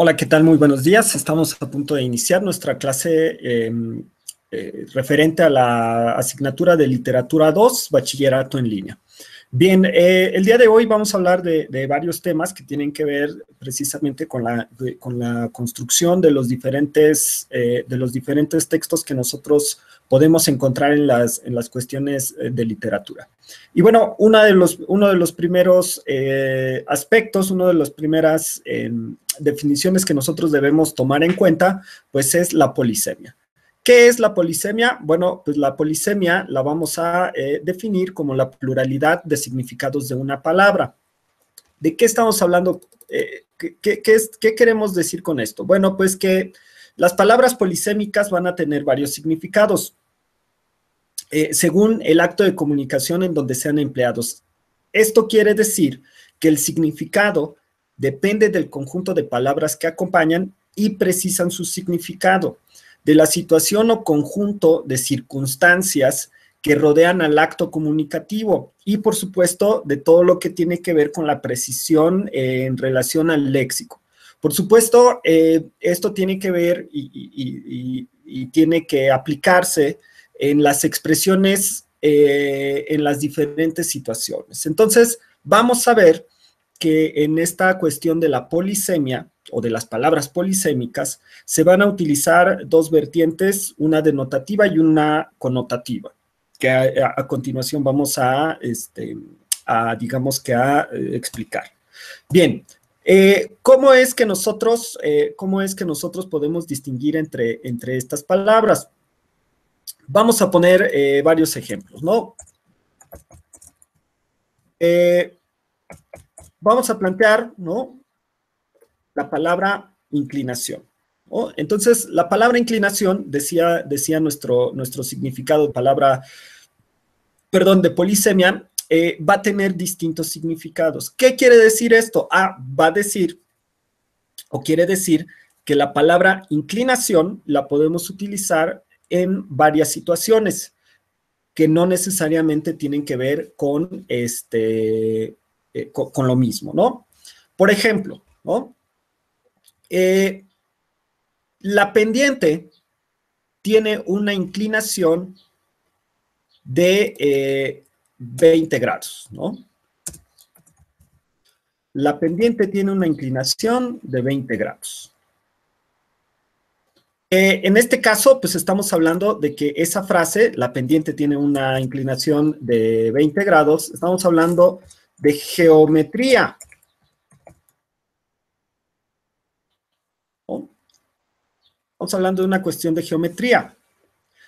Hola, ¿qué tal? Muy buenos días. Estamos a punto de iniciar nuestra clase referente a la asignatura de Literatura 2, Bachillerato en línea. Bien, el día de hoy vamos a hablar de varios temas que tienen que ver precisamente con la construcción de los diferentes textos que nosotros podemos encontrar en las cuestiones de literatura. Y bueno, uno de los primeros aspectos, una de las primeras definiciones que nosotros debemos tomar en cuenta, pues es la polisemia. ¿Qué es la polisemia? Bueno, pues la polisemia la vamos a definir como la pluralidad de significados de una palabra. ¿De qué estamos hablando? ¿Qué queremos decir con esto? Bueno, pues que las palabras polisémicas van a tener varios significados según el acto de comunicación en donde sean empleados. Esto quiere decir que el significado depende del conjunto de palabras que acompañan y precisan su significado, de la situación o conjunto de circunstancias que rodean al acto comunicativo y, por supuesto, de todo lo que tiene que ver con la precisión en relación al léxico. Por supuesto, esto tiene que ver y tiene que aplicarse en las expresiones en las diferentes situaciones. Entonces, vamos a ver que en esta cuestión de la polisemia o de las palabras polisémicas se van a utilizar dos vertientes, una denotativa y una connotativa, que a continuación vamos a explicar. Bien, ¿cómo es que nosotros podemos distinguir entre estas palabras? Vamos a poner varios ejemplos, ¿no? Vamos a plantear, ¿no?, la palabra inclinación, ¿no? Entonces, la palabra inclinación, decía nuestro significado de palabra, de polisemia, va a tener distintos significados. ¿Qué quiere decir esto? Va a decir, o quiere decir, que la palabra inclinación la podemos utilizar en varias situaciones que no necesariamente tienen que ver con, con lo mismo, ¿no? Por ejemplo, ¿no? La pendiente tiene una inclinación de 20 grados, ¿no? La pendiente tiene una inclinación de 20 grados. En este caso, pues estamos hablando de que esa frase, la pendiente tiene una inclinación de 20 grados, estamos hablando de geometría, ¿no? Estamos hablando de una cuestión de geometría.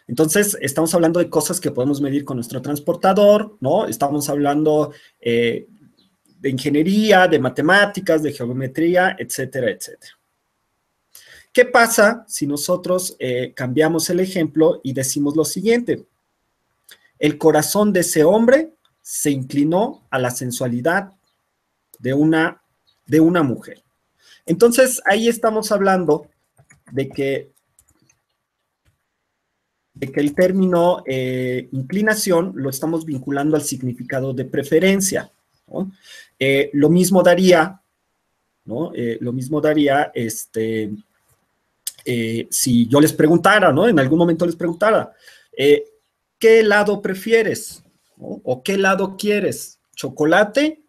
Entonces, estamos hablando de cosas que podemos medir con nuestro transportador, ¿no? Estamos hablando de ingeniería, de matemáticas, de geometría, etcétera, etcétera. ¿Qué pasa si nosotros cambiamos el ejemplo y decimos lo siguiente? El corazón de ese hombre se inclinó a la sensualidad de una mujer. Entonces, ahí estamos hablando de que el término inclinación lo estamos vinculando al significado de preferencia, ¿no? Lo mismo daría, ¿no? Si yo les preguntara, ¿no? En algún momento les preguntara, ¿qué helado prefieres? ¿No? ¿O qué helado quieres? ¿Chocolate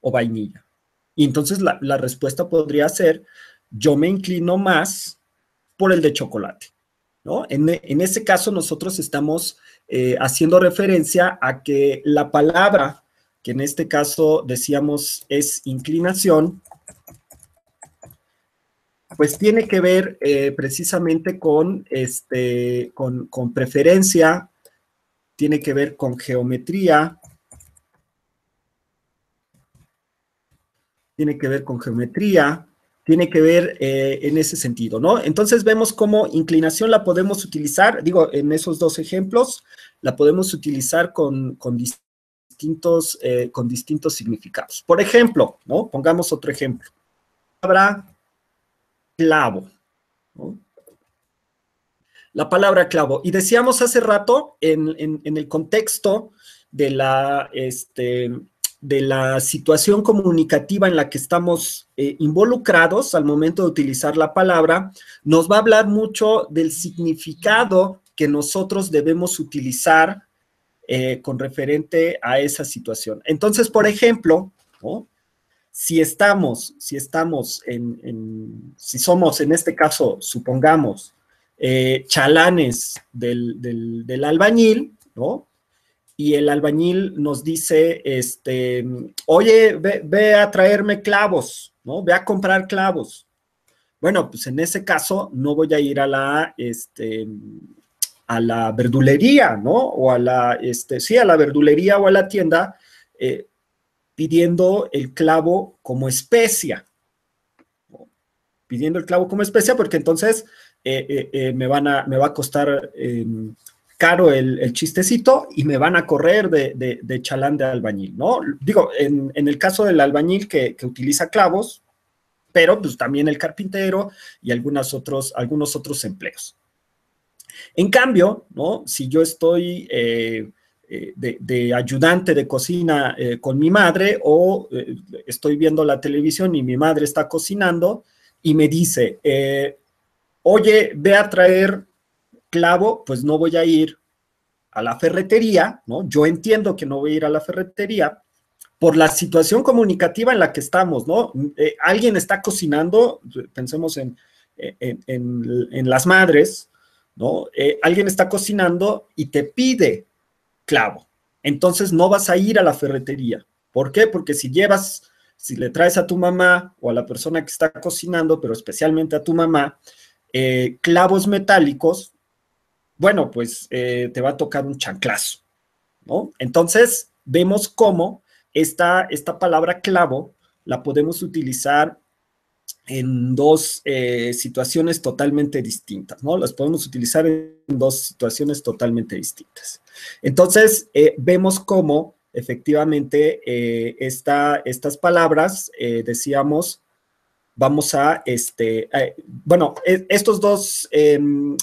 o vainilla? Y entonces la respuesta podría ser, yo me inclino más por el de chocolate, ¿no? En ese caso nosotros estamos haciendo referencia a que la palabra, que en este caso decíamos es inclinación, pues tiene que ver precisamente con preferencia, tiene que ver con geometría, tiene que ver en ese sentido, ¿no? Entonces vemos cómo inclinación la podemos utilizar, digo, en esos dos ejemplos, la podemos utilizar con distintos significados. Por ejemplo, ¿no? Pongamos otro ejemplo. La palabra clavo, ¿no? La palabra clavo. Y decíamos hace rato, en el contexto de de la situación comunicativa en la que estamos involucrados al momento de utilizar la palabra, nos va a hablar mucho del significado que nosotros debemos utilizar con referente a esa situación. Entonces, por ejemplo, ¿no? Si somos en este caso, supongamos, chalanes del albañil, ¿no? Y el albañil nos dice, oye, ve a traerme clavos, ¿no? Ve a comprar clavos. Bueno, pues en ese caso no voy a ir a la verdulería, ¿no? O a la verdulería o a la tienda pidiendo el clavo como especia, ¿no? Pidiendo el clavo como especia porque entonces me va a costar caro el chistecito y me van a correr de chalán de albañil, ¿no? Digo, en el caso del albañil que utiliza clavos, pero pues también el carpintero y algunos otros empleos. En cambio, ¿no? Si yo estoy de ayudante de cocina con mi madre o estoy viendo la televisión y mi madre está cocinando y me dice, oye, ve a traer clavo, pues no voy a ir a la ferretería, ¿no? Yo entiendo que no voy a ir a la ferretería por la situación comunicativa en la que estamos, ¿no? Alguien está cocinando, pensemos en las madres, ¿no? Alguien está cocinando y te pide clavo. Entonces no vas a ir a la ferretería. ¿Por qué? Porque si le traes a tu mamá o a la persona que está cocinando, pero especialmente a tu mamá, clavos metálicos, bueno, pues te va a tocar un chanclazo, ¿no? Entonces vemos cómo esta palabra clavo la podemos utilizar en dos situaciones totalmente distintas, ¿no? Las podemos utilizar en dos situaciones totalmente distintas. Entonces, vemos cómo efectivamente estas palabras, decíamos, vamos a, estos dos,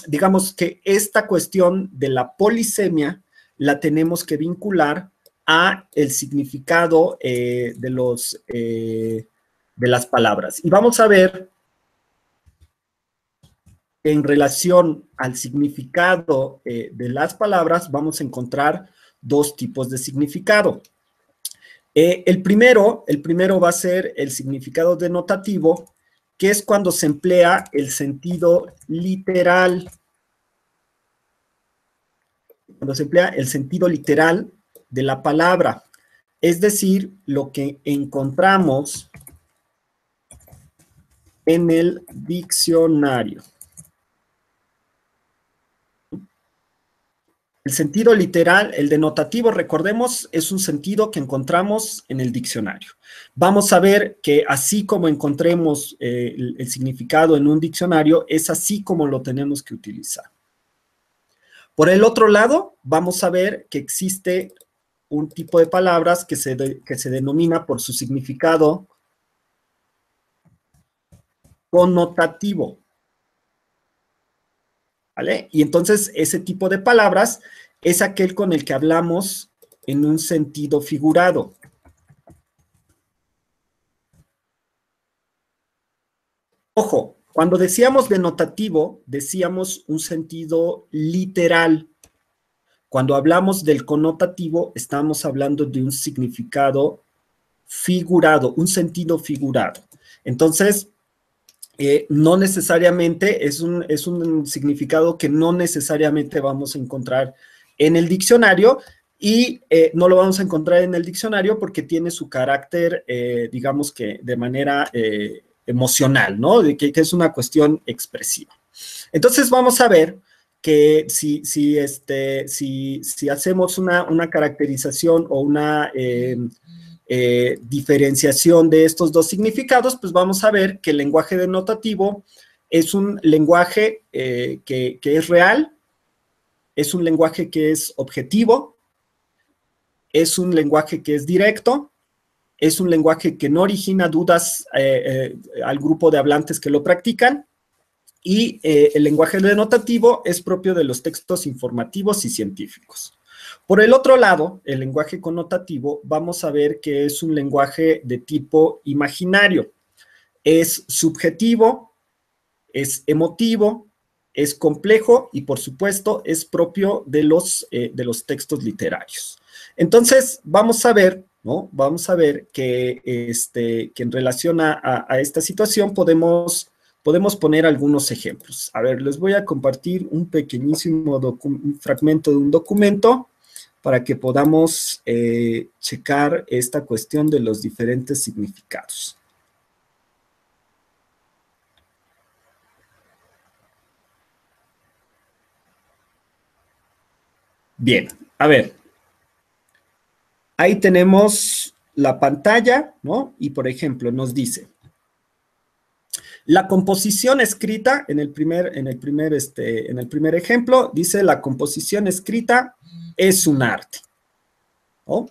digamos que esta cuestión de la polisemia la tenemos que vincular a el significado de las palabras. Y vamos a ver en relación al significado de las palabras, vamos a encontrar dos tipos de significado. El primero va a ser el significado denotativo, que es cuando se emplea el sentido literal. Cuando se emplea el sentido literal de la palabra, es decir, lo que encontramos en el diccionario. El sentido literal, el denotativo, recordemos, es un sentido que encontramos en el diccionario. Vamos a ver que así como encontremos el significado en un diccionario, es así como lo tenemos que utilizar. Por el otro lado, vamos a ver que existe un tipo de palabras que se denomina por su significado connotativo. ¿Vale? Y entonces ese tipo de palabras es aquel con el que hablamos en un sentido figurado. Ojo, cuando decíamos denotativo, decíamos un sentido literal. Cuando hablamos del connotativo, estamos hablando de un significado figurado, un sentido figurado. Entonces, no necesariamente es un significado que no necesariamente vamos a encontrar en el diccionario y no lo vamos a encontrar en el diccionario porque tiene su carácter, digamos que de manera emocional, ¿no? Que es una cuestión expresiva. Entonces vamos a ver que si hacemos una caracterización o una diferenciación de estos dos significados, pues vamos a ver que el lenguaje denotativo es un lenguaje que es real, es un lenguaje que es objetivo, es un lenguaje que es directo, es un lenguaje que no origina dudas al grupo de hablantes que lo practican, y el lenguaje denotativo es propio de los textos informativos y científicos. Por el otro lado, el lenguaje connotativo, vamos a ver que es un lenguaje de tipo imaginario. Es subjetivo, es emotivo, es complejo y, por supuesto, es propio de los textos literarios. Entonces, vamos a ver, ¿no? Vamos a ver que en relación a esta situación podemos poner algunos ejemplos. A ver, les voy a compartir un pequeñísimo un fragmento de un documento para que podamos checar esta cuestión de los diferentes significados. Bien, a ver. Ahí tenemos la pantalla, ¿no? Y, por ejemplo, nos dice, la composición escrita, en el primer ejemplo, dice, la composición escrita es un arte, ¿no?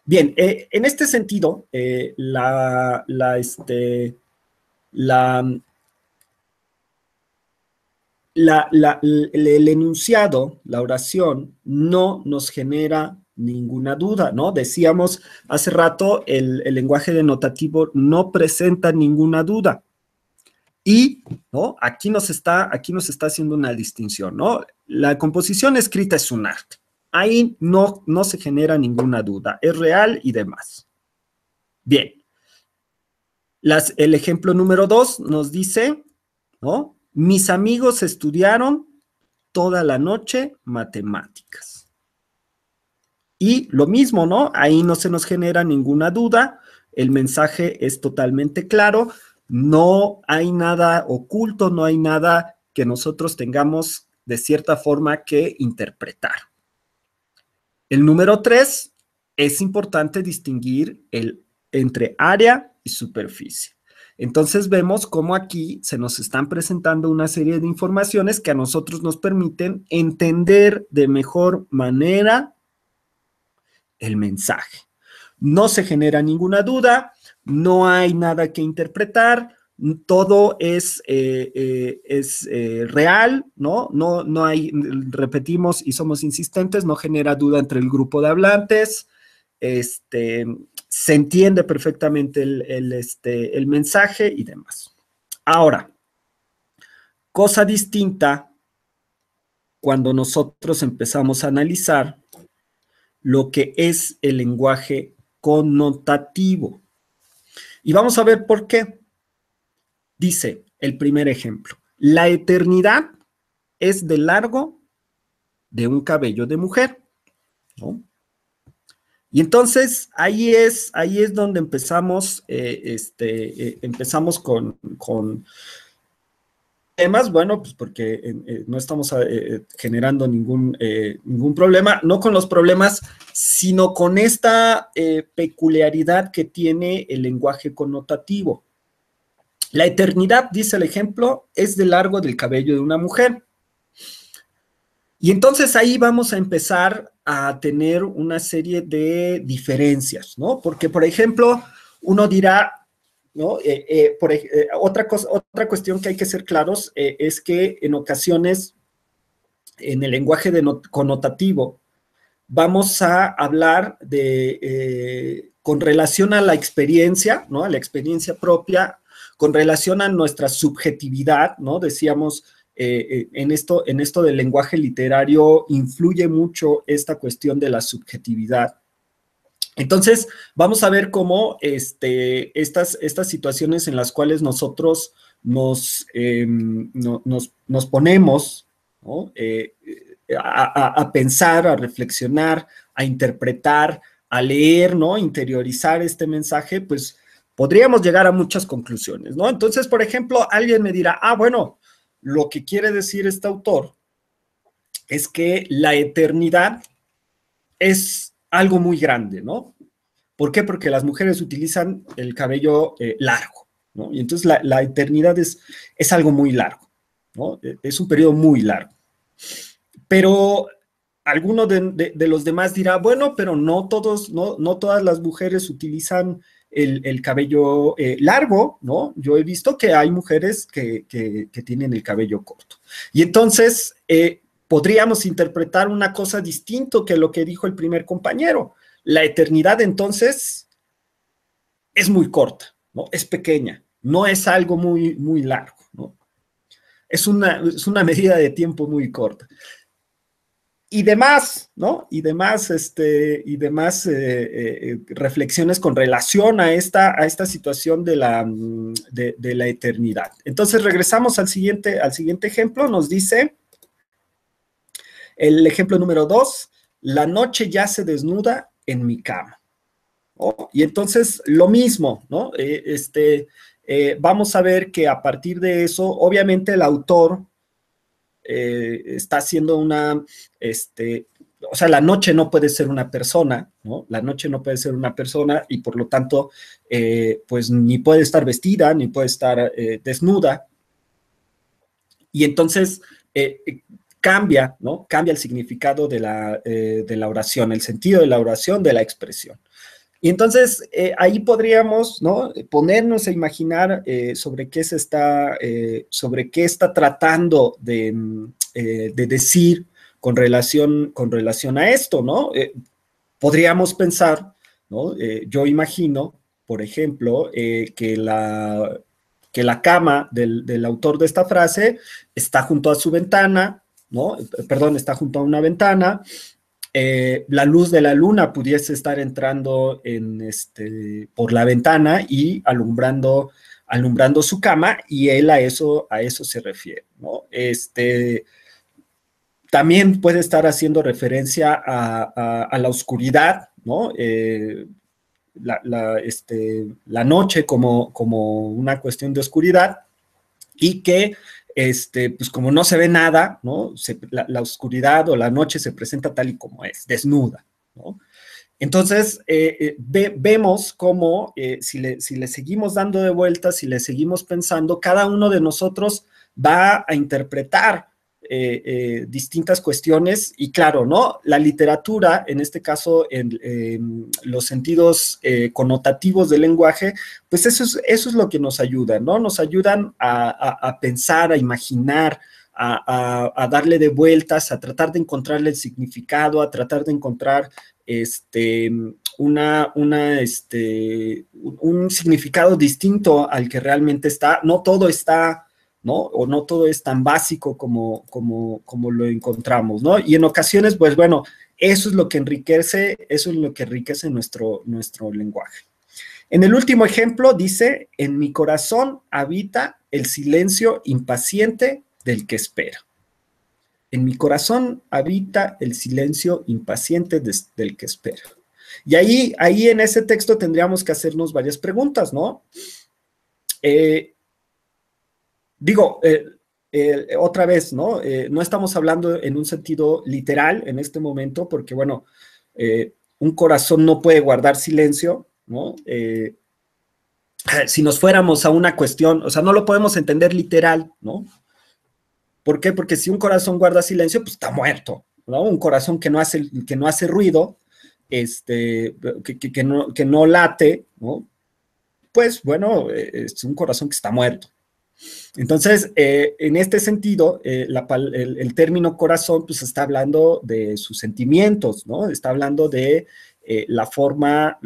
Bien, en este sentido, el enunciado, la oración, no nos genera ninguna duda, ¿no? Decíamos hace rato, el lenguaje denotativo no presenta ninguna duda. Y, ¿no? Aquí nos está haciendo una distinción, ¿no? La composición escrita es un arte. Ahí no se genera ninguna duda, es real y demás. Bien. El ejemplo número 2 nos dice, ¿no? Mis amigos estudiaron toda la noche matemáticas. Y lo mismo, ¿no? Ahí no se nos genera ninguna duda, el mensaje es totalmente claro, no hay nada oculto, no hay nada que nosotros tengamos de cierta forma que interpretar. El número 3, es importante distinguir entre área y superficie. Entonces vemos cómo aquí se nos están presentando una serie de informaciones que a nosotros nos permiten entender de mejor manera el mensaje. No se genera ninguna duda, no hay nada que interpretar, todo es real, ¿no? No hay, repetimos y somos insistentes, no genera duda entre el grupo de hablantes, se entiende perfectamente el mensaje y demás. Ahora, cosa distinta cuando nosotros empezamos a analizar lo que es el lenguaje connotativo. Y vamos a ver por qué. Dice el primer ejemplo, la eternidad es de largo de un cabello de mujer, ¿no? Y entonces ahí es donde empezamos, empezamos con temas, bueno, pues porque no estamos generando ningún problema, no con los problemas, sino con esta peculiaridad que tiene el lenguaje connotativo. La eternidad, dice el ejemplo, es de largo del cabello de una mujer. Y entonces ahí vamos a empezar a tener una serie de diferencias, ¿no? Porque, por ejemplo, uno dirá, ¿no? Otra cuestión que hay que ser claros es que en ocasiones, en el lenguaje connotativo, vamos a hablar con relación a la experiencia, ¿no? A la experiencia propia, con relación a nuestra subjetividad, ¿no? Decíamos, en esto del lenguaje literario influye mucho esta cuestión de la subjetividad. Entonces, vamos a ver cómo estas situaciones en las cuales nosotros nos ponemos, ¿no? A pensar, a reflexionar, a interpretar, a leer, ¿no? Interiorizar este mensaje, pues podríamos llegar a muchas conclusiones, ¿no? Entonces, por ejemplo, alguien me dirá, bueno, lo que quiere decir este autor es que la eternidad es algo muy grande, ¿no? ¿Por qué? Porque las mujeres utilizan el cabello largo, ¿no? Y entonces la eternidad es algo muy largo, ¿no? Es un periodo muy largo. Pero alguno de los demás dirá, bueno, pero no todas las mujeres utilizan el cabello largo, ¿no? Yo he visto que hay mujeres que tienen el cabello corto. Y entonces, podríamos interpretar una cosa distinta que lo que dijo el primer compañero. La eternidad, entonces, es muy corta, ¿no? Es pequeña, no es algo muy, muy largo, ¿no? Es una medida de tiempo muy corta. Y demás, ¿no? Y demás reflexiones con relación a esta situación de la eternidad. Entonces, regresamos al siguiente ejemplo. Nos dice el ejemplo número 2, la noche yace desnuda en mi cama. ¿No? Y entonces, lo mismo, ¿no? Vamos a ver que a partir de eso, obviamente el autor está haciendo o sea, la noche no puede ser una persona, ¿no? La noche no puede ser una persona y por lo tanto, pues ni puede estar vestida, ni puede estar desnuda. Y entonces cambia, ¿no? Cambia el significado de la oración, el sentido de la oración, de la expresión. Y entonces ahí podríamos, ¿no? Ponernos a imaginar sobre qué está tratando de decir con relación a esto, ¿no? Podríamos pensar, ¿no? Yo imagino, por ejemplo, que la cama del autor de esta frase está junto a su ventana, ¿no? Perdón, está junto a una ventana. La luz de la luna pudiese estar entrando por la ventana y alumbrando su cama, y él a eso se refiere, ¿no? También puede estar haciendo referencia a la oscuridad, ¿no? La noche como una cuestión de oscuridad, y que pues como no se ve nada, ¿no? La oscuridad o la noche se presenta tal y como es, desnuda, ¿no? Entonces, vemos cómo si le seguimos dando de vueltas, si le seguimos pensando, cada uno de nosotros va a interpretar distintas cuestiones, y claro, ¿no? La literatura, en este caso, en los sentidos connotativos del lenguaje, pues eso es lo que nos ayuda, ¿no? Nos ayudan a pensar, a imaginar, a darle de vueltas, a tratar de encontrarle el significado, a tratar de encontrar un significado distinto al que realmente está. No todo está, ¿no? O no todo es tan básico como lo encontramos, ¿no? Y en ocasiones, pues bueno, eso es lo que enriquece nuestro lenguaje. En el último ejemplo dice, en mi corazón habita el silencio impaciente del que espera. En mi corazón habita el silencio impaciente del que espera. Y ahí en ese texto tendríamos que hacernos varias preguntas, ¿no? Otra vez, ¿no? No estamos hablando en un sentido literal en este momento, porque, bueno, un corazón no puede guardar silencio, ¿no? Si nos fuéramos a una cuestión, o sea, no lo podemos entender literal, ¿no? ¿Por qué? Porque si un corazón guarda silencio, pues está muerto, ¿no? Un corazón que no hace ruido, que no late, ¿no? Pues, bueno, es un corazón que está muerto. Entonces, en este sentido, el término corazón, pues está hablando de sus sentimientos, ¿no? Está hablando de la forma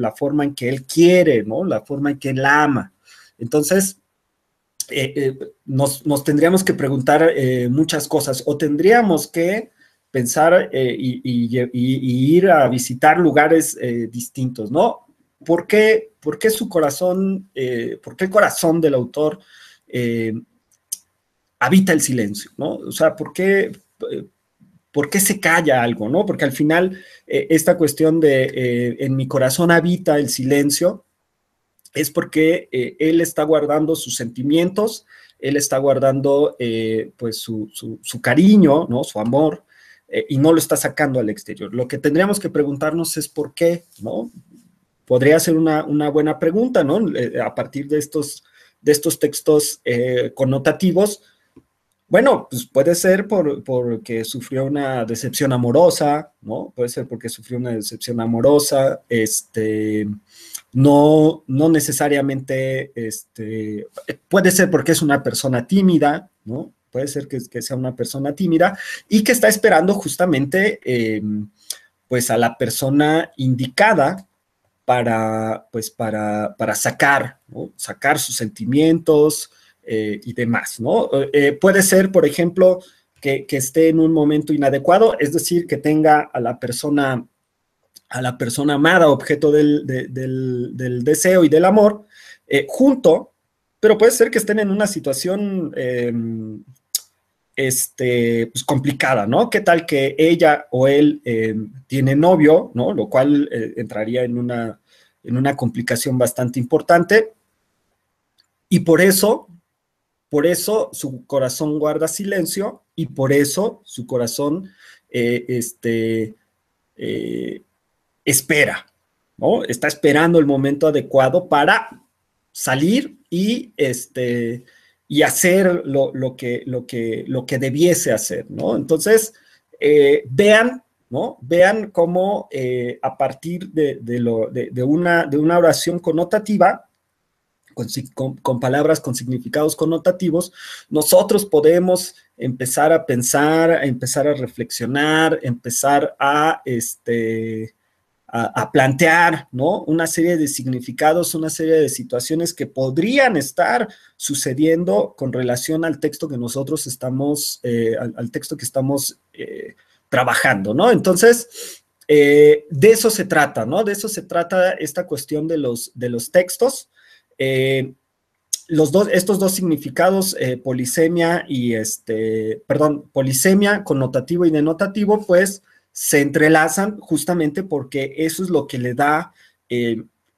en que él quiere, ¿no? La forma en que él ama. Entonces, nos tendríamos que preguntar muchas cosas, o tendríamos que pensar y ir a visitar lugares distintos, ¿no? ¿Por qué su corazón, por qué el corazón del autor habita el silencio, ¿no? O sea, ¿por qué se calla algo, ¿no? Porque al final esta cuestión de en mi corazón habita el silencio es porque él está guardando sus sentimientos, él está guardando pues su cariño, ¿no? Su amor, y no lo está sacando al exterior. Lo que tendríamos que preguntarnos es por qué, ¿no? Podría ser una buena pregunta, ¿no? A partir de estos textos connotativos. Bueno, pues puede ser porque sufrió una decepción amorosa, ¿no? Puede ser porque sufrió una decepción amorosa, no necesariamente, puede ser porque es una persona tímida, ¿no? puede ser que sea una persona tímida y que está esperando justamente pues a la persona indicada para sacar, ¿no? Sacar sus sentimientos y demás, ¿no? Puede ser, por ejemplo, que esté en un momento inadecuado, es decir, que tenga a la persona amada, objeto del deseo y del amor, junto, pero puede ser que estén en una situación pues complicada, ¿no? ¿Qué tal que ella o él tiene novio, ¿no? Lo cual entraría en una complicación bastante importante, y por eso su corazón guarda silencio, y por eso su corazón eh, espera, ¿no? Está esperando el momento adecuado para salir y hacer lo que debiese hacer, ¿no? Entonces, vean, ¿no? Vean cómo a partir de una oración connotativa, con palabras con significados connotativos, nosotros podemos empezar a pensar, a empezar a reflexionar, empezar a plantear, ¿no? Una serie de significados, una serie de situaciones que podrían estar sucediendo con relación al texto que nosotros estamos, al texto que estamos trabajando, ¿no? Entonces, de eso se trata, ¿no? De eso se trata esta cuestión de los textos. Estos dos significados, polisemia y polisemia, connotativo y denotativo, pues se entrelazan justamente porque eso es lo que le da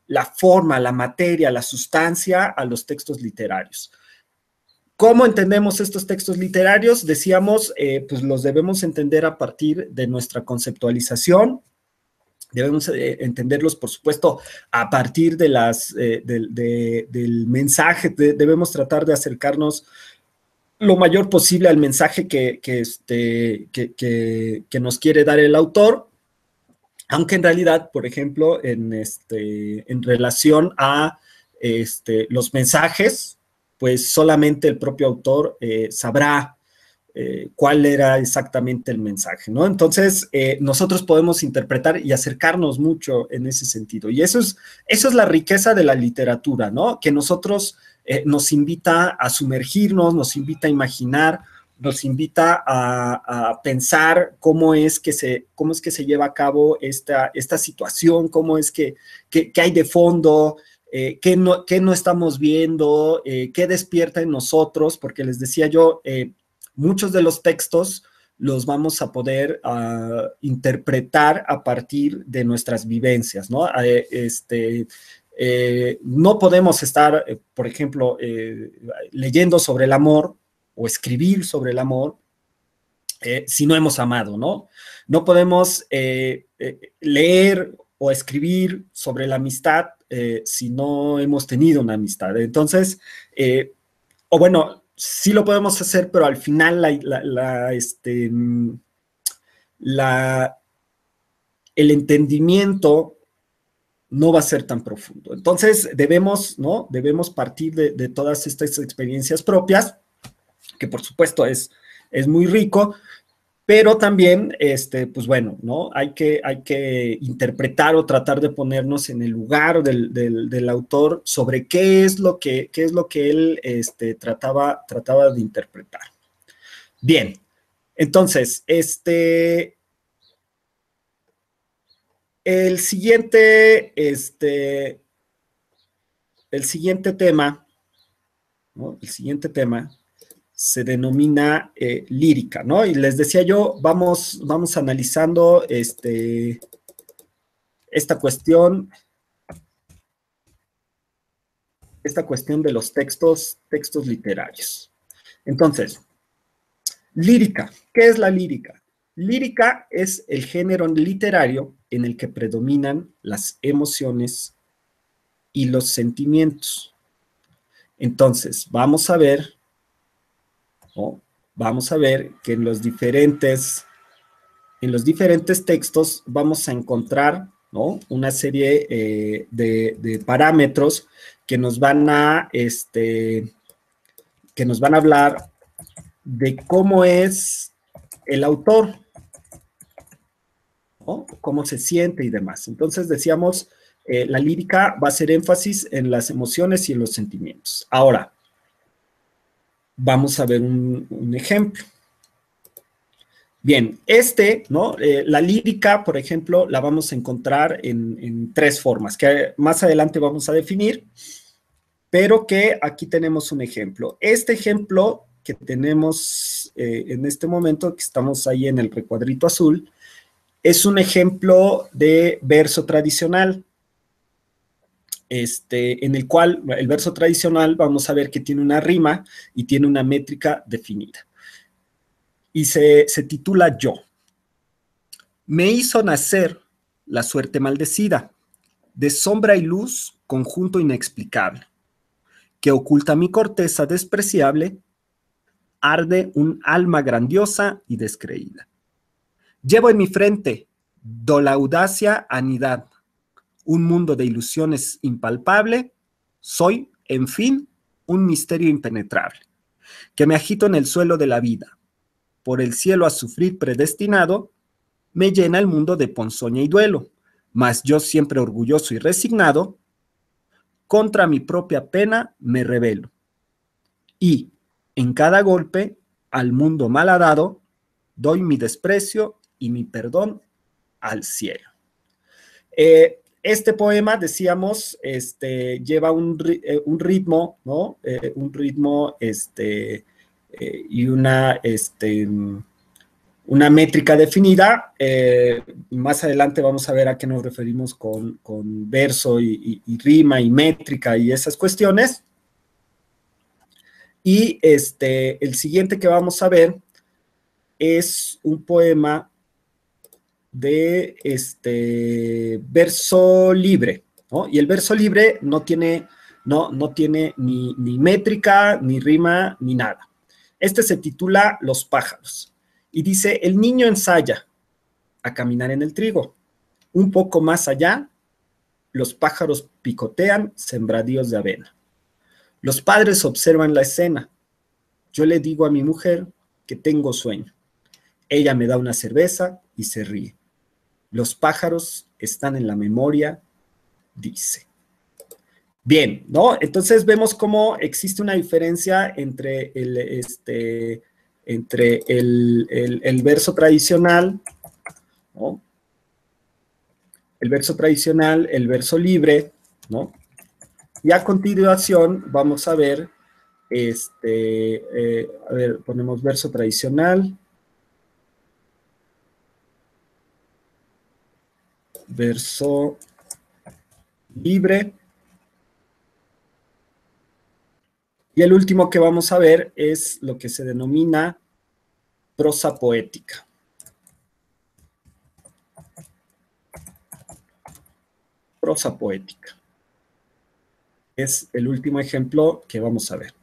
la forma, la materia, la sustancia a los textos literarios. ¿Cómo entendemos estos textos literarios? Decíamos, pues los debemos entender a partir de nuestra conceptualización. Debemos entenderlos, por supuesto, a partir del mensaje. Debemos tratar de acercarnos lo mayor posible al mensaje que nos quiere dar el autor, aunque en realidad, por ejemplo, en relación a los mensajes, pues solamente el propio autor sabrá cuál era exactamente el mensaje, ¿no? Entonces, nosotros podemos interpretar y acercarnos mucho en ese sentido. Y eso es la riqueza de la literatura, ¿no? Que nosotros nos invita a sumergirnos, nos invita a imaginar, nos invita a pensar cómo es que se lleva a cabo esta situación, cómo es que hay de fondo, qué no estamos viendo, qué despierta en nosotros, porque les decía yo, muchos de los textos los vamos a poder interpretar a partir de nuestras vivencias, ¿no? No podemos estar, por ejemplo, leyendo sobre el amor o escribir sobre el amor si no hemos amado, ¿no? No podemos leer o escribir sobre la amistad si no hemos tenido una amistad. Entonces, o bueno, sí lo podemos hacer, pero al final el entendimiento no va a ser tan profundo. Entonces, ¿no? Debemos partir de todas estas experiencias propias, que por supuesto es muy rico, pero también, pues bueno, ¿no? Hay que interpretar o tratar de ponernos en el lugar del autor sobre qué es lo que él trataba de interpretar. Bien, entonces, el siguiente tema, ¿no? El siguiente tema se denomina lírica, ¿no? Y les decía yo, vamos analizando esta cuestión de los textos literarios. Entonces, lírica. ¿Qué es la lírica? Lírica es el género literario en el que predominan las emociones y los sentimientos. Entonces, vamos a ver, ¿no? Vamos a ver que en los diferentes textos vamos a encontrar, ¿no? Una serie de parámetros que nos van a hablar de cómo es el autor, ¿no? Cómo se siente y demás. Entonces decíamos, la lírica va a hacer énfasis en las emociones y en los sentimientos. Ahora, vamos a ver un ejemplo. Bien, ¿no? La lírica, por ejemplo, la vamos a encontrar en tres formas, que más adelante vamos a definir, pero que aquí tenemos un ejemplo. Este ejemplo que tenemos en este momento, que estamos ahí en el recuadrito azul, es un ejemplo de verso tradicional, en el cual el verso tradicional vamos a ver que tiene una rima y tiene una métrica definida. Y se titula Yo. Me hizo nacer la suerte maldecida, de sombra y luz, conjunto inexplicable, que oculta mi corteza despreciable, arde un alma grandiosa y descreída. Llevo en mi frente, do la audacia anidad, un mundo de ilusiones impalpable, soy, en fin, un misterio impenetrable, que me agito en el suelo de la vida, por el cielo a sufrir predestinado, me llena el mundo de ponzoña y duelo, mas yo siempre orgulloso y resignado, contra mi propia pena me rebelo, y en cada golpe al mundo malhadado doy mi desprecio y mi perdón al cielo. Este poema, decíamos, lleva un ritmo, ¿no? Un ritmo y una métrica definida. Más adelante vamos a ver a qué nos referimos con verso y rima y métrica y esas cuestiones. Y el siguiente que vamos a ver es un poema de verso libre, ¿no? Y el verso libre no tiene ni métrica, ni rima, ni nada. Este se titula Los pájaros. Y dice, el niño ensaya a caminar en el trigo. Un poco más allá, los pájaros picotean sembradíos de avena. Los padres observan la escena. Yo le digo a mi mujer que tengo sueño. Ella me da una cerveza y se ríe. Los pájaros están en la memoria, dice. Bien, ¿no? Entonces vemos cómo existe una diferencia entre el verso tradicional, ¿no? El verso tradicional, el verso libre, ¿no? Y a continuación vamos a ver, a ver, ponemos verso tradicional, verso libre, y el último que vamos a ver es lo que se denomina prosa poética. Prosa poética. Es el último ejemplo que vamos a ver.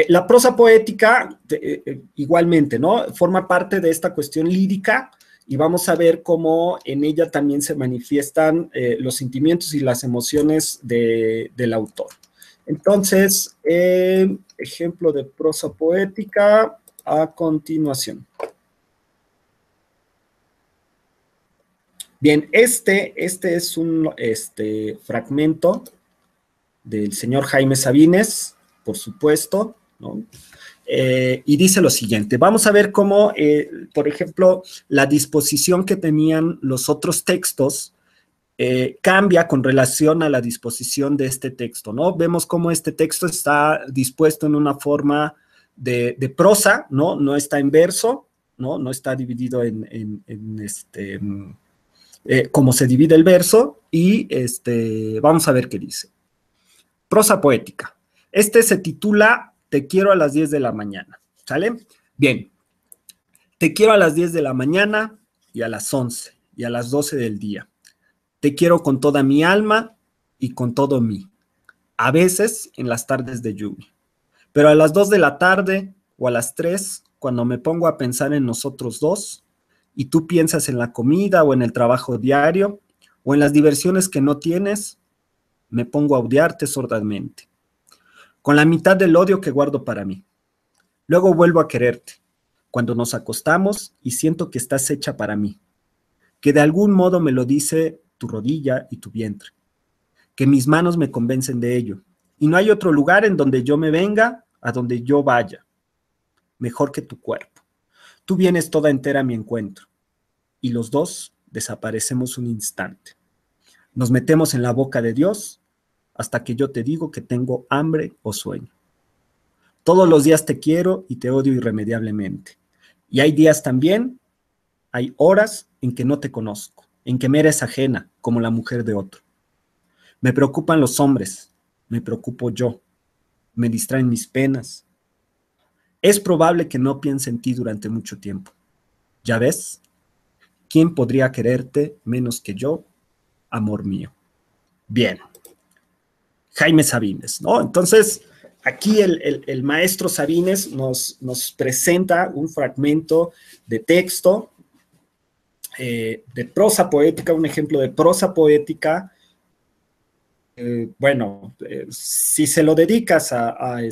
La prosa poética, igualmente, ¿no? Forma parte de esta cuestión lírica y vamos a ver cómo en ella también se manifiestan los sentimientos y las emociones del autor. Entonces, ejemplo de prosa poética a continuación. Bien, este es un fragmento del señor Jaime Sabines, por supuesto, ¿no? Y dice lo siguiente, vamos a ver cómo, por ejemplo, la disposición que tenían los otros textos cambia con relación a la disposición de este texto, ¿no? Vemos cómo este texto está dispuesto en una forma de prosa, ¿no? No está en verso, ¿no? No está dividido como se divide el verso, y vamos a ver qué dice. Prosa poética. Se titula Te quiero a las 10 de la mañana, ¿sale? Bien. Te quiero a las 10 de la mañana y a las 11 y a las 12 del día. Te quiero con toda mi alma y con todo mí. A veces en las tardes de lluvia. Pero a las 2 de la tarde o a las 3, cuando me pongo a pensar en nosotros dos, y tú piensas en la comida o en el trabajo diario o en las diversiones que no tienes, me pongo a odiarte sordamente, con la mitad del odio que guardo para mí. Luego vuelvo a quererte, cuando nos acostamos y siento que estás hecha para mí, que de algún modo me lo dice tu rodilla y tu vientre, que mis manos me convencen de ello, y no hay otro lugar en donde yo me venga, a donde yo vaya, mejor que tu cuerpo. Tú vienes toda entera a mi encuentro, y los dos desaparecemos un instante. Nos metemos en la boca de Dios hasta que yo te digo que tengo hambre o sueño. Todos los días te quiero y te odio irremediablemente. Y hay días también, hay horas en que no te conozco, en que me eres ajena, como la mujer de otro. Me preocupan los hombres, me preocupo yo, me distraen mis penas. Es probable que no piense en ti durante mucho tiempo. ¿Ya ves? ¿Quién podría quererte menos que yo, amor mío? Bien, Jaime Sabines, ¿no? Entonces, aquí el maestro Sabines nos presenta un fragmento de texto, de prosa poética, un ejemplo de prosa poética. Bueno, si se lo dedicas al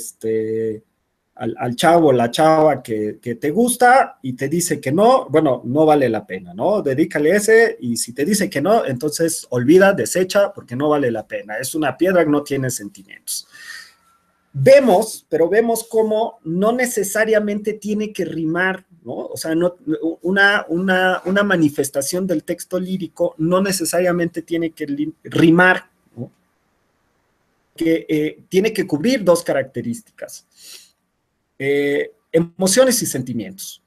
chavo o la chava que te gusta y te dice que no, bueno, no vale la pena, ¿no? Dedícale ese y si te dice que no, entonces olvida, desecha, porque no vale la pena. Es una piedra que no tiene sentimientos. Pero vemos cómo no necesariamente tiene que rimar, ¿no? O sea, una manifestación del texto lírico no necesariamente tiene que rimar, ¿no? Que tiene que cubrir dos características. Emociones y sentimientos.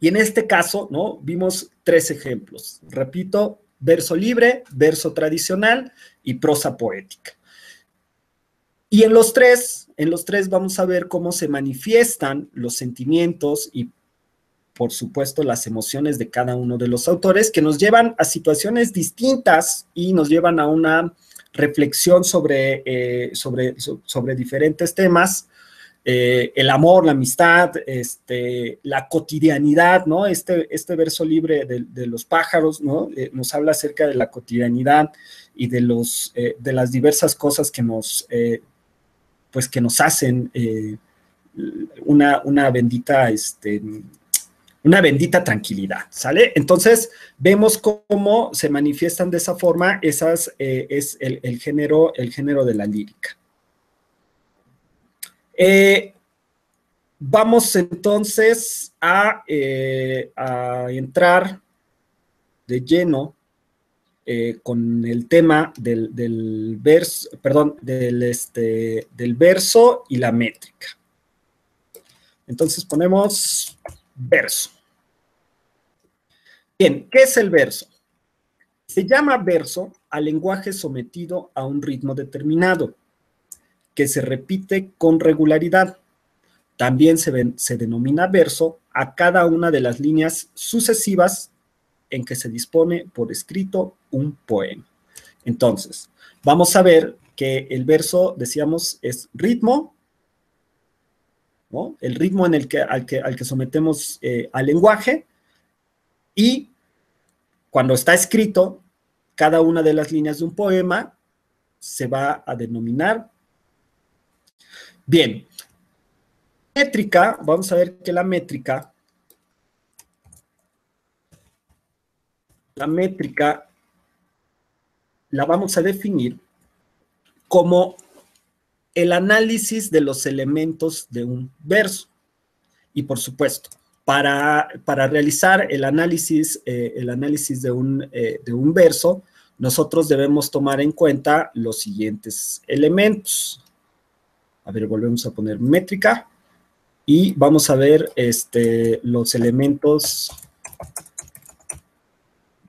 Y en este caso, ¿no? Vimos tres ejemplos. Repito, verso libre, verso tradicional y prosa poética. Y en los tres vamos a ver cómo se manifiestan los sentimientos y, por supuesto, las emociones de cada uno de los autores que nos llevan a situaciones distintas y nos llevan a una reflexión sobre diferentes temas. El amor, la amistad, la cotidianidad, ¿no? Este verso libre de los pájaros, ¿no? Nos habla acerca de la cotidianidad y de las diversas cosas que nos hacen una bendita tranquilidad, ¿sale? Entonces, vemos cómo se manifiestan de esa forma, es el género de la lírica. Vamos entonces a entrar de lleno con el tema del verso y la métrica. Entonces ponemos verso. Bien, ¿qué es el verso? Se llama verso al lenguaje sometido a un ritmo determinado, que se repite con regularidad. También se denomina verso a cada una de las líneas sucesivas en que se dispone por escrito un poema. Entonces, vamos a ver que el verso, decíamos, es ritmo, ¿no? El ritmo al que sometemos al lenguaje, y cuando está escrito, cada una de las líneas de un poema se va a denominar. Bien, métrica, vamos a ver que la métrica la vamos a definir como el análisis de los elementos de un verso. Y por supuesto, para realizar el análisis de un verso, nosotros debemos tomar en cuenta los siguientes elementos. A ver, volvemos a poner métrica y vamos a ver los elementos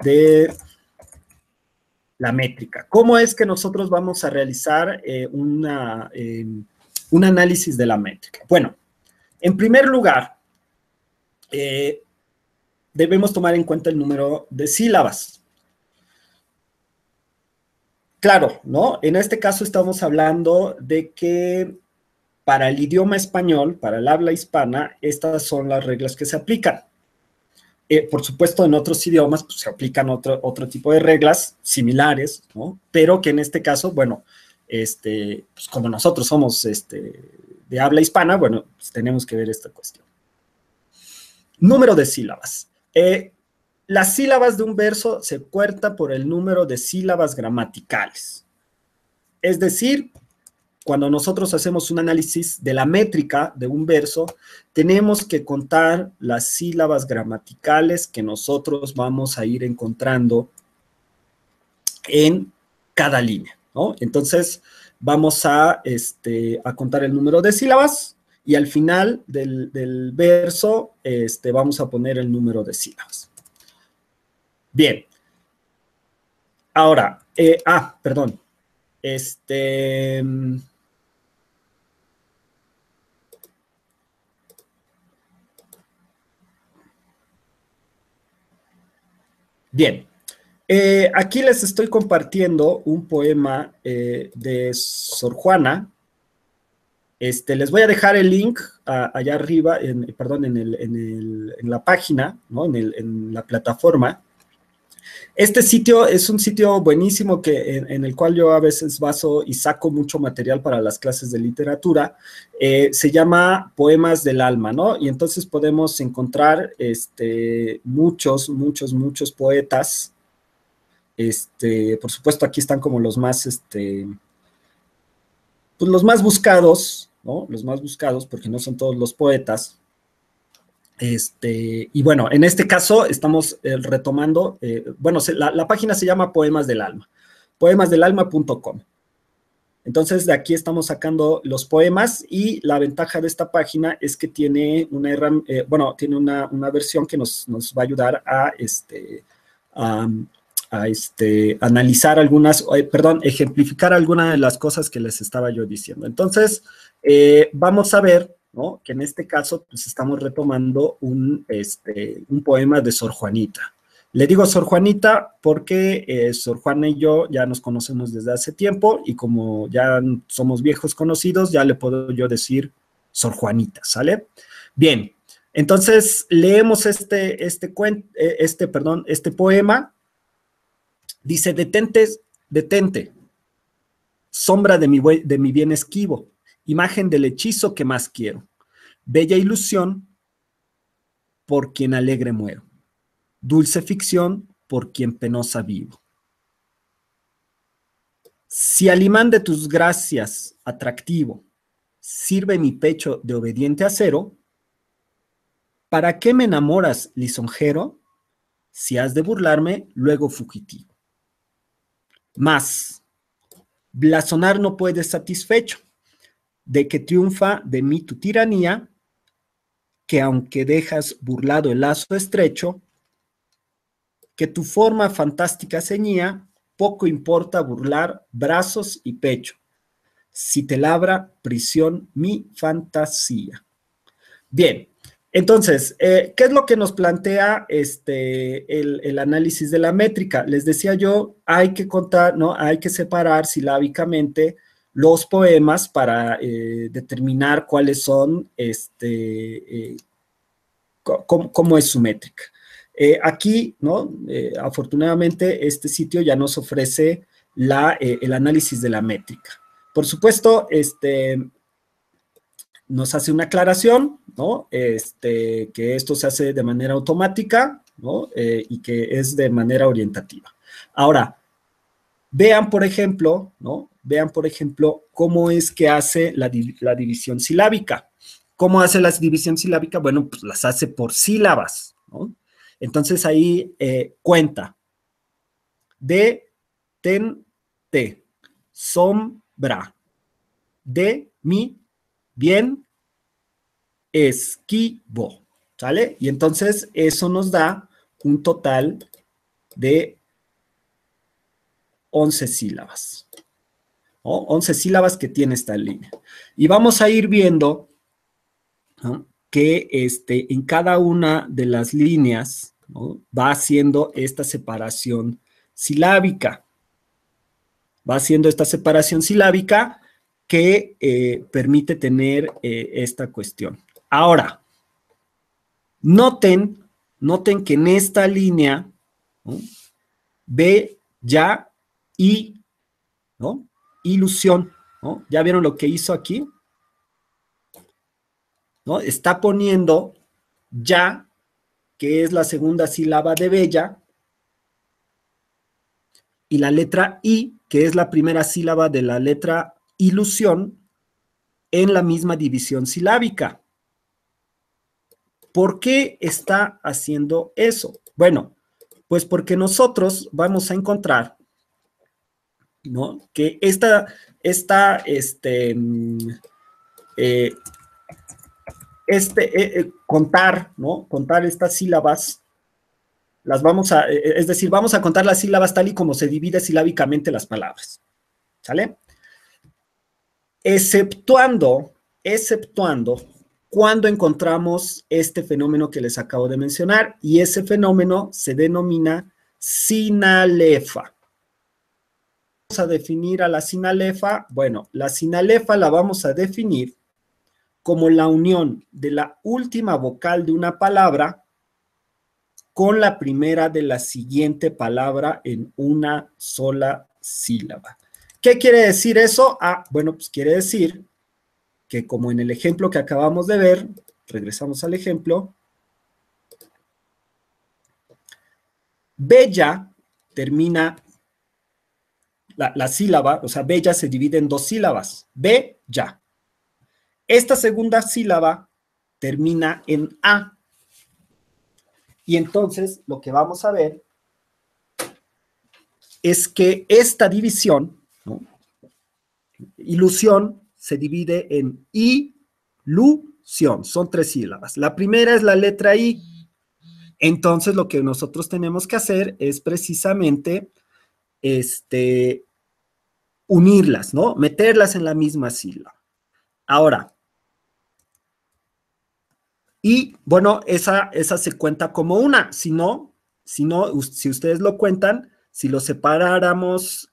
de la métrica. ¿Cómo es que nosotros vamos a realizar un análisis de la métrica? Bueno, en primer lugar, debemos tomar en cuenta el número de sílabas. Claro, ¿no? En este caso estamos hablando de que para el idioma español, para el habla hispana, estas son las reglas que se aplican. Por supuesto, en otros idiomas pues, se aplican otro tipo de reglas similares, ¿no? Pero que en este caso, bueno, pues como nosotros somos de de habla hispana, bueno, pues tenemos que ver esta cuestión. Número de sílabas. Las sílabas de un verso se cuentan por el número de sílabas gramaticales. Es decir, cuando nosotros hacemos un análisis de la métrica de un verso, tenemos que contar las sílabas gramaticales que nosotros vamos a ir encontrando en cada línea, ¿no? Entonces, vamos a contar el número de sílabas y al final del verso vamos a poner el número de sílabas. Bien. Ahora, perdón. Bien. Aquí les estoy compartiendo un poema de Sor Juana. Les voy a dejar el link allá arriba, perdón, en la página, ¿no? En la plataforma. Este sitio es un sitio buenísimo en el cual yo a veces baso y saco mucho material para las clases de literatura. Se llama Poemas del Alma, ¿no? Y entonces podemos encontrar muchos poetas. Por supuesto, aquí están como los más, pues los más buscados, ¿no? Los más buscados, porque no son todos los poetas. Y bueno, en este caso estamos retomando, bueno, la página se llama Poemas del Alma, poemasdelalma.com. Entonces, de aquí estamos sacando los poemas y la ventaja de esta página es que tiene tiene una versión que nos va a ayudar a analizar ejemplificar algunas de las cosas que les estaba yo diciendo. Entonces, vamos a ver, ¿no? Que en este caso, pues estamos retomando un poema de Sor Juanita. Le digo Sor Juanita porque Sor Juana y yo ya nos conocemos desde hace tiempo y como ya somos viejos conocidos, ya le puedo yo decir Sor Juanita, ¿sale? Bien, entonces leemos este poema. Dice, detente, sombra de mi bien esquivo, imagen del hechizo que más quiero, bella ilusión por quien alegre muero, dulce ficción por quien penosa vivo. Si al imán de tus gracias atractivo sirve mi pecho de obediente acero, ¿para qué me enamoras, lisonjero, si has de burlarme luego fugitivo? Mas, blasonar no puedes satisfecho, de que triunfa de mí tu tiranía, que aunque dejas burlado el lazo estrecho, que tu forma fantástica ceñía, poco importa burlar brazos y pecho, si te labra prisión mi fantasía. Bien, entonces, ¿qué es lo que nos plantea el análisis de la métrica? Les decía yo, hay que contar, ¿no? Hay que separar silábicamente los poemas para determinar cuáles son, cómo es su métrica. Aquí, ¿no? Afortunadamente, este sitio ya nos ofrece el análisis de la métrica. Por supuesto, nos hace una aclaración, ¿no? Que esto se hace de manera automática, ¿no? Y que es de manera orientativa. Ahora, vean, por ejemplo, ¿no? Vean, por ejemplo, cómo es que hace la división silábica. ¿Cómo hace la división silábica? Bueno, pues las hace por sílabas, ¿no? Entonces ahí cuenta. Detente, sombra, de mi bien esquivo, ¿sale? Y entonces eso nos da un total de 11 sílabas, ¿no? 11 sílabas que tiene esta línea. Y vamos a ir viendo, ¿no? Que en cada una de las líneas, ¿no? Va haciendo esta separación silábica. Va haciendo esta separación silábica que permite tener esta cuestión. Ahora, noten que en esta línea, ¿no? Ve ya y, ¿no? Ilusión, ¿no? ¿Ya vieron lo que hizo aquí? ¿no? Está poniendo ya, que es la segunda sílaba de bella, y la letra I, que es la primera sílaba de la letra ilusión, en la misma división silábica. ¿Por qué está haciendo eso? Bueno, pues porque nosotros vamos a encontrar, ¿no?, que contar, ¿no?, contar estas sílabas, las vamos a, es decir, vamos a contar las sílabas tal y como se divide silábicamente las palabras, ¿sale? Exceptuando cuando encontramos este fenómeno que les acabo de mencionar, y ese fenómeno se denomina sinalefa. Vamos a definir a la sinalefa. Bueno, la sinalefa la vamos a definir como la unión de la última vocal de una palabra con la primera de la siguiente palabra en una sola sílaba. ¿Qué quiere decir eso? Ah, bueno, pues quiere decir que, como en el ejemplo que acabamos de ver, regresamos al ejemplo, bella termina, la sílaba, o sea, bella se divide en dos sílabas, bella. Esta segunda sílaba termina en A. Y entonces lo que vamos a ver es que esta división, ¿no?, ilusión, se divide en ilusión. Son tres sílabas. La primera es la letra I. Entonces lo que nosotros tenemos que hacer es precisamente unirlas, ¿no? Meterlas en la misma sílaba. Ahora, y bueno, esa se cuenta como una. Si ustedes lo cuentan, si lo separáramos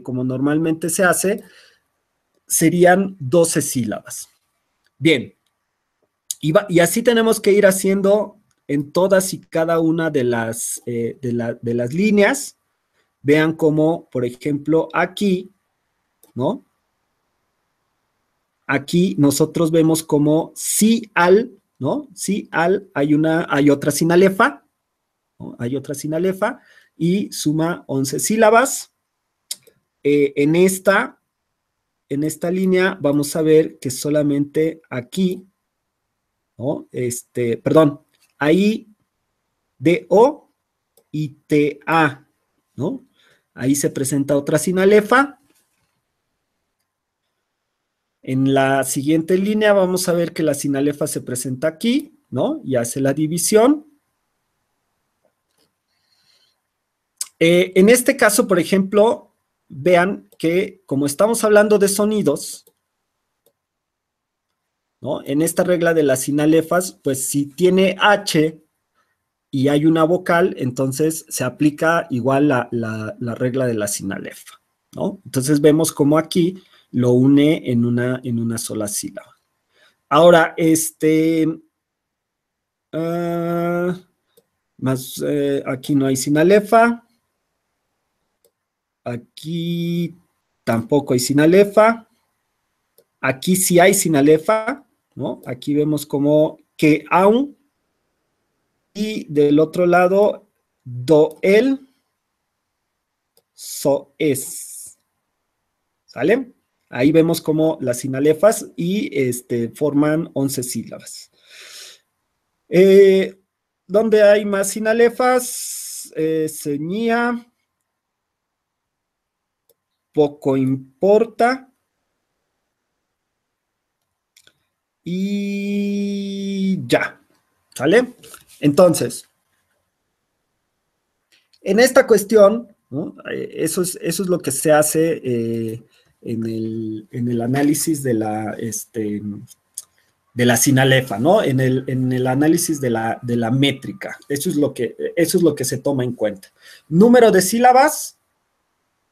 como normalmente se hace, serían 12 sílabas. Bien, y así tenemos que ir haciendo en todas y cada una de las líneas. Vean cómo, por ejemplo, aquí, ¿no? Aquí nosotros vemos como si al, ¿no? Si al, hay otra sinalefa, ¿no? Hay otra sinalefa y suma 11 sílabas. En esta línea vamos a ver que solamente aquí, ¿no? Perdón, ahí D-O y T-A, ¿no? Ahí se presenta otra sinalefa. En la siguiente línea vamos a ver que la sinalefa se presenta aquí, ¿no? Y hace la división. En este caso, por ejemplo, vean que como estamos hablando de sonidos, ¿no?, en esta regla de las sinalefas, pues si tiene H y hay una vocal, entonces se aplica igual la regla de la sinalefa, ¿no? Entonces vemos como aquí lo une en una sola sílaba. Ahora, aquí no hay sinalefa. Aquí tampoco hay sinalefa. Aquí sí hay sinalefa, ¿no? Aquí vemos como que aún. Y del otro lado, do, el, so, es. ¿Sale? Ahí vemos como las sinalefas y forman 11 sílabas. ¿Dónde hay más sinalefas? Señía, poco importa. Y ya, ¿sale? Entonces, en esta cuestión, ¿no?, eso es lo que se hace en el análisis de la sinalefa, ¿no? En el análisis de la métrica. Eso es lo que se toma en cuenta. Número de sílabas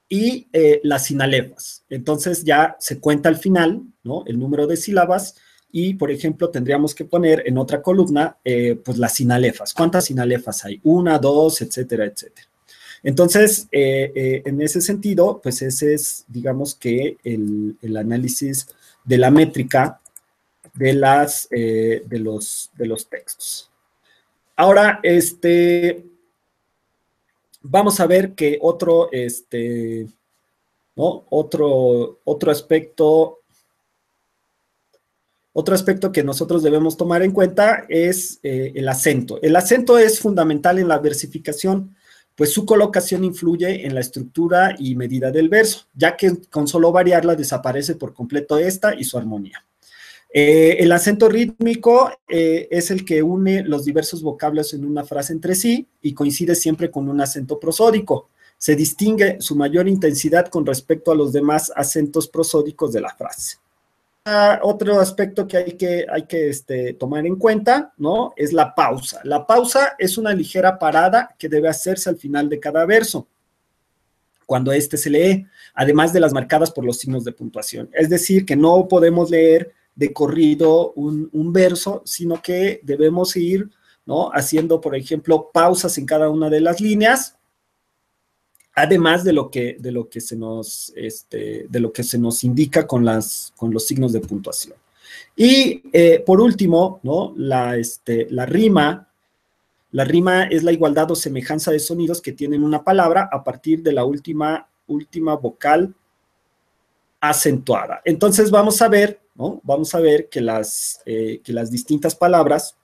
y las sinalefas. Entonces ya se cuenta al final, ¿no?, el número de sílabas. Y, por ejemplo, tendríamos que poner en otra columna, pues, las sinalefas. ¿Cuántas sinalefas hay? Una, dos, etcétera, etcétera. Entonces, en ese sentido, pues ese es, digamos que, el análisis de la métrica de los textos. Ahora, vamos a ver que ¿no? Otro aspecto que nosotros debemos tomar en cuenta es el acento. El acento es fundamental en la versificación, pues su colocación influye en la estructura y medida del verso, ya que con solo variarla desaparece por completo esta y su armonía. El acento rítmico es el que une los diversos vocablos en una frase entre sí y coincide siempre con un acento prosódico. Se distingue su mayor intensidad con respecto a los demás acentos prosódicos de la frase. Otro aspecto que hay que tomar en cuenta, ¿no? Es la pausa. La pausa es una ligera parada que debe hacerse al final de cada verso, cuando se lee, además de las marcadas por los signos de puntuación. Es decir, que no podemos leer de corrido un verso, sino que debemos ir, ¿no? Haciendo, por ejemplo, pausas en cada una de las líneas, además de lo que se nos indica con los signos de puntuación. Y por último, ¿no? La rima. La rima es la igualdad o semejanza de sonidos que tienen una palabra a partir de la última vocal acentuada. Entonces vamos a ver, ¿no? Vamos a ver que las distintas palabras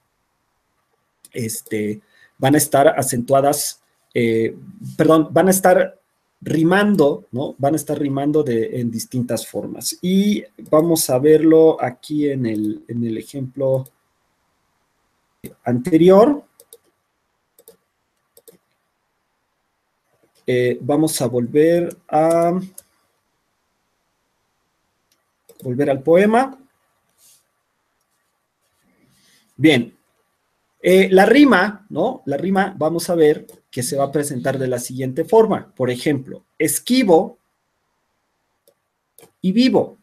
van a estar acentuadas, van a estar rimando, ¿no? Van a estar rimando en distintas formas. Y vamos a verlo aquí en el ejemplo anterior. Vamos a volver al poema. Bien. La rima, ¿no? La rima, vamos a ver que se va a presentar de la siguiente forma. Por ejemplo, esquivo y vivo.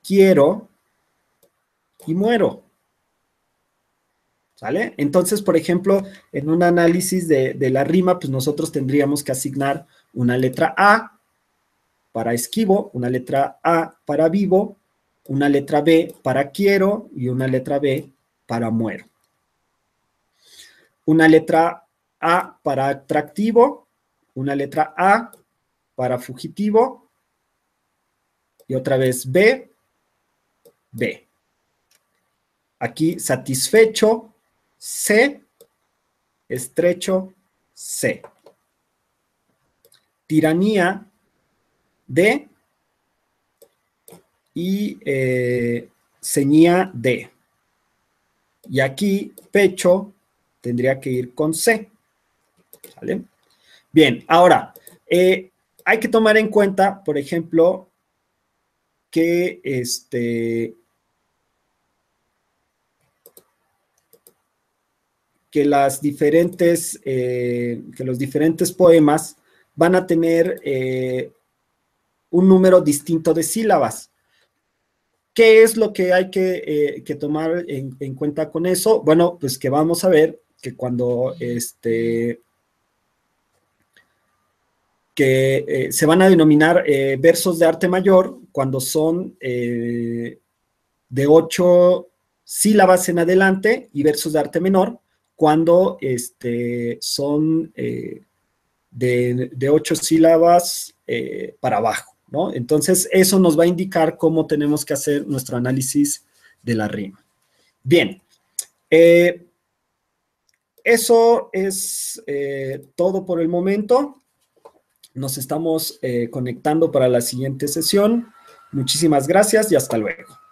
Quiero y muero. ¿Sale? Entonces, por ejemplo, en un análisis de la rima, pues nosotros tendríamos que asignar una letra A para esquivo, una letra A para vivo, una letra B para quiero y una letra B para muero. Una letra A para atractivo, una letra A para fugitivo y otra vez B, B. Aquí satisfecho, C, estrecho, C. Tiranía, D, y ceñía, D. Y aquí pecho tendría que ir con C. ¿Vale? Bien, ahora, hay que tomar en cuenta, por ejemplo, que los diferentes poemas van a tener un número distinto de sílabas. ¿Qué es lo que hay que tomar en cuenta con eso? Bueno, pues que vamos a ver que cuando se van a denominar versos de arte mayor cuando son de 8 sílabas en adelante y versos de arte menor cuando son de 8 sílabas para abajo, ¿no? Entonces, eso nos va a indicar cómo tenemos que hacer nuestro análisis de la rima. Bien, eso es todo por el momento. Nos estamos conectando para la siguiente sesión. Muchísimas gracias y hasta luego.